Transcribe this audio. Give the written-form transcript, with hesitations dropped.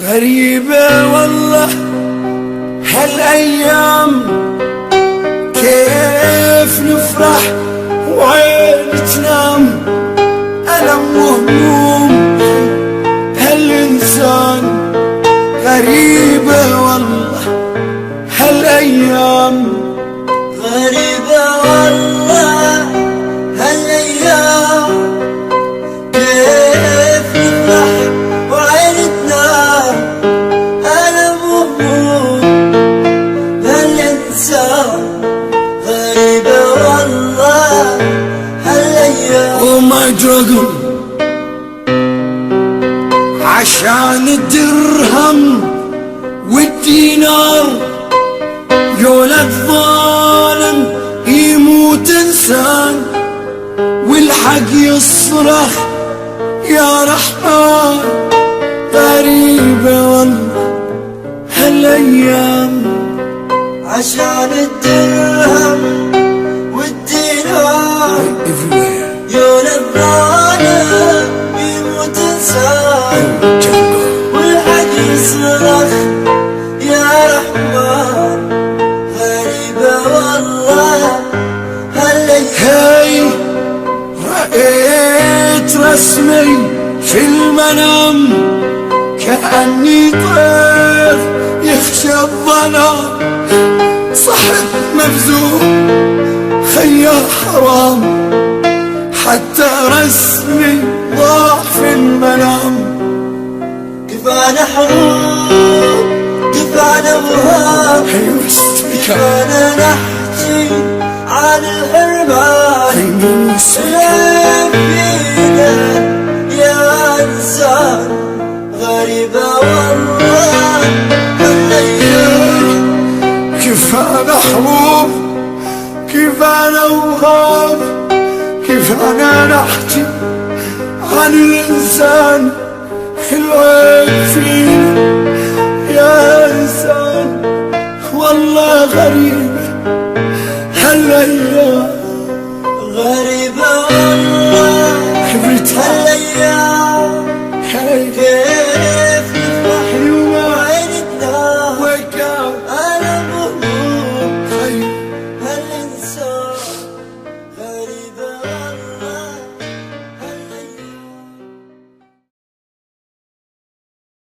غريبة والله هالأيام، كيف نفرح وعين تنام، ألم وهموم هالإنسان. غريبة والله هالأيام، غريبة والله هالأيام، كيف نفرح وعين تنام، ألم وهموم هالإنسان. غريبة والله هالأيام. وما رقم عشان الدرهم والدينار، يولد ظالم يموت انسان، والحق يصرخ يا رحمن. غريبة والله هالايام، عشان الدرهم والدينار، يولد ظالم يموت انسان، والحق يصرخ يا رحمن. غريبة والله هالايام. رأيت رسمي في المنام، كأني طير يخشى الظلام، صحت مفزوع خيا حرام، حتى رسمي ضاع في المنام. كفانا حروب كفانا وهاب، كفانا نحكي عن الحرمان، سلام فينا يا إنسان. غريبة والله هالأيام، كفانا حروب كفانا وهاب، كفانا نحكي عن الإنسان. العيب فينا يا إنسان، والله غريبة هالأيام. غريبة والله